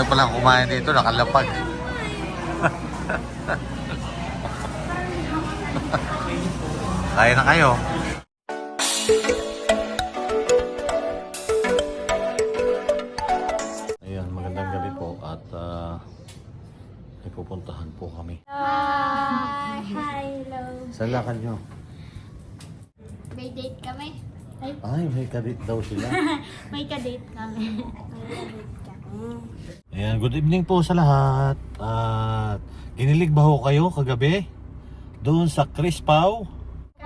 Maganda palang kumain dito, nakalapag. Kaya na kayo. Ayan, magandang gabi po at may pupuntahan po kami. Hi, hello. Saan lakad nyo? May date kami. Ay, may kadate daw sila. May ka-date kami. May ka-date kami. Ayan, good evening po sa lahat. At kinilig ba ho kayo kagabi? Doon sa Chris Pao?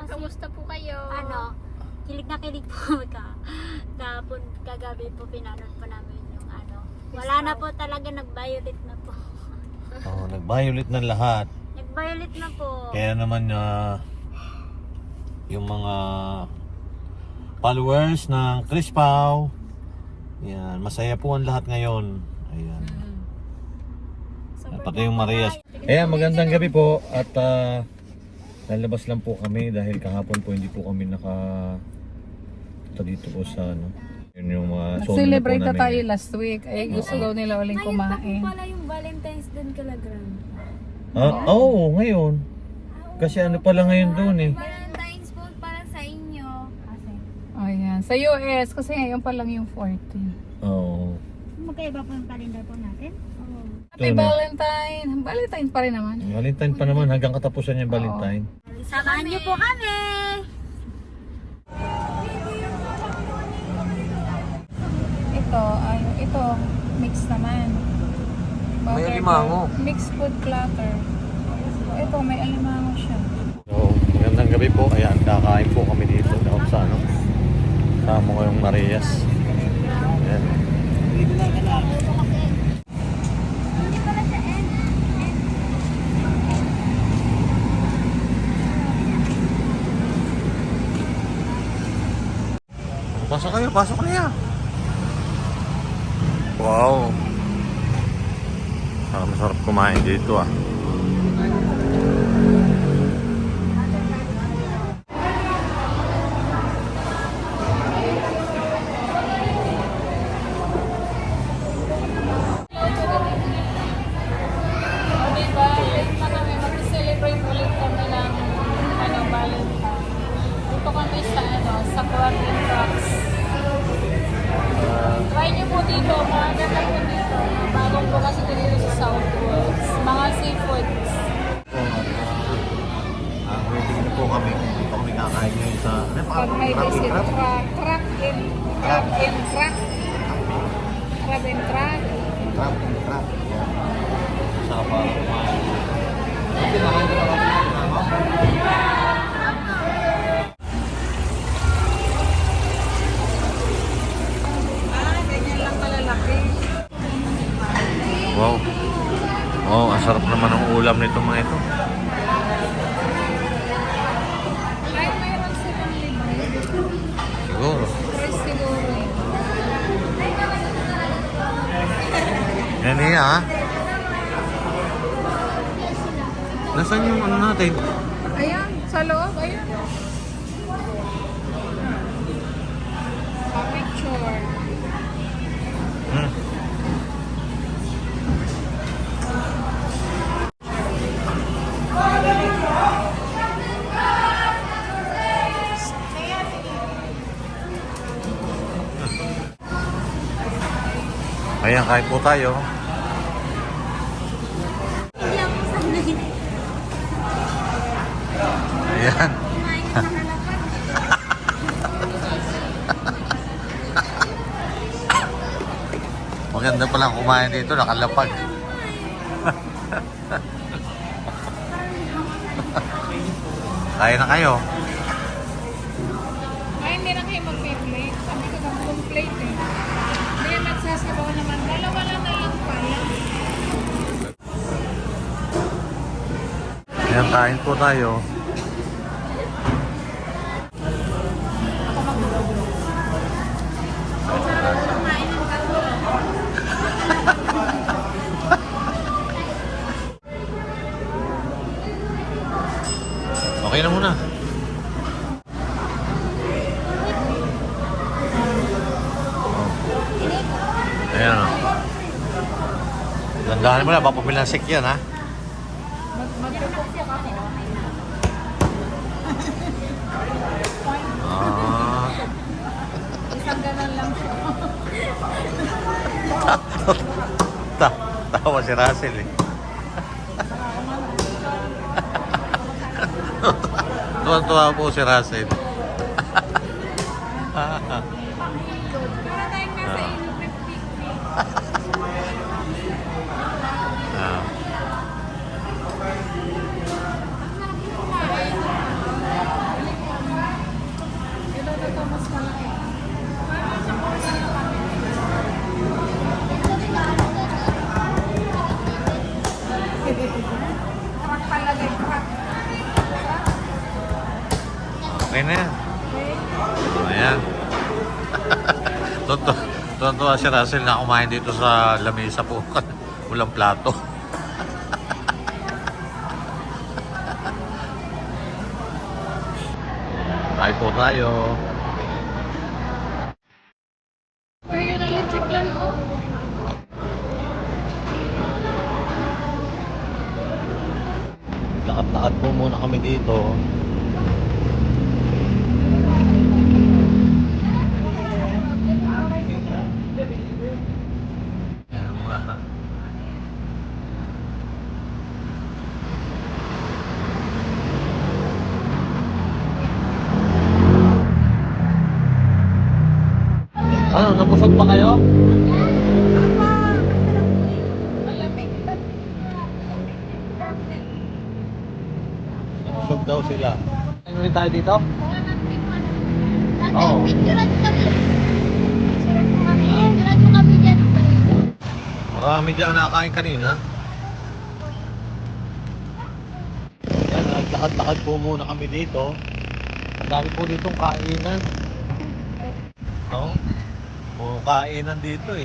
Kamusta po kayo? Ano? Kilig na kilig po ka. Tapon kagabi po pinanood po namin yung ano. Wala na po talaga, nag-violet na po. Oh, nag-violet na lahat. Nag-violet na po. Kaya naman yung mga followers ng Chris Pao, yan, masaya po ang lahat ngayon. Ayan. Pati yung Marias. Ayan, magandang gabi po at lalabas lang po kami dahil kahapon po hindi po kami dito po sa ano. Yun yung nag-celebrate na tayo last week. Ay gusto daw nila uling kumain. Pala yung Valentine's din Calagram. Oo, ngayon. Kasi ano pala ngayon doon eh. Valentine's po para sa inyo. Oh, yan. Sa US, kasi ngayon pa lang yung 14. Oo. Magkaiba po yung calendar po natin? Oo. Happy Valentine! Valentine pa rin naman. Valentine pa naman hanggang katapusan yung Valentine. Samahan niyo po kami! Ito, mix naman. May alimango. Mixed food platter. Ito, may alimango siya. So, magandang gabi po. Ayan, kakain po kami dito sa ano. Kasama ko yung Marias. Ayan. Pasok kayo, pasok niya. Wow. Masarap kumain dito ah. Mag-celebrate ulit kami ng Valentine. Dito kami sa Crab and Cracks. Try nyo po dito, maganda po dito. Bagong po kasi dito sa Southwoods. Mga seafoods. Waiting na po kami kung dito kami kakain ngayon sa... Pag may visit, crab and crack. Crab and crack. Crab. Sa para kumain. Kasi nakain na kami Ganyan lang kalalaki. Wow. Wow, ang sarap naman ng ulam nito mga ito. Ay, mayroon silang libre. Siguro. Fresh siguro. Yan niya ha. Nasaan yung ano natin? Ayan, sa loob, ayan. Pa-picture. Ayan, kain po tayo. Hindi ako sanay. Ayan. Kumain na sa halapan. Maganda palang kumain dito, nakalapag. Kaya na kayo. Ay, hindi na kayo mag-plate. Sabi ko mag-plate eh. Hindi nagsasabaw naman. Dalawa lang na lang pala. Ayan, kain po tayo. Okay na muna. Ayan o. Dahil mo na, papabilasik yan ha. Magpupukpuk ako. Ah. Isang ganun lang po. Tawa si Russell eh. Tuwa-tuwa po si Russell. Para tayong nasa inulit picnic. Ah. Ito ito mas malaki. Okay na yan. Ayan. Tuwa si Russell na kumain dito sa lamesa po. Walang plato. Kain po tayo. Ayun, electric lang oh. Lakad-lakad po muna kami dito. Ayan, mga- Ano, nabusog pa kayo? Malamig. Nabusog daw sila. Ano rin tayo dito? Oo. Marami dyan nakakain kanina. Yan, naglakad-lakad po muna kami dito. Ang dami po ditong kainan. No? Puro kainan dito eh.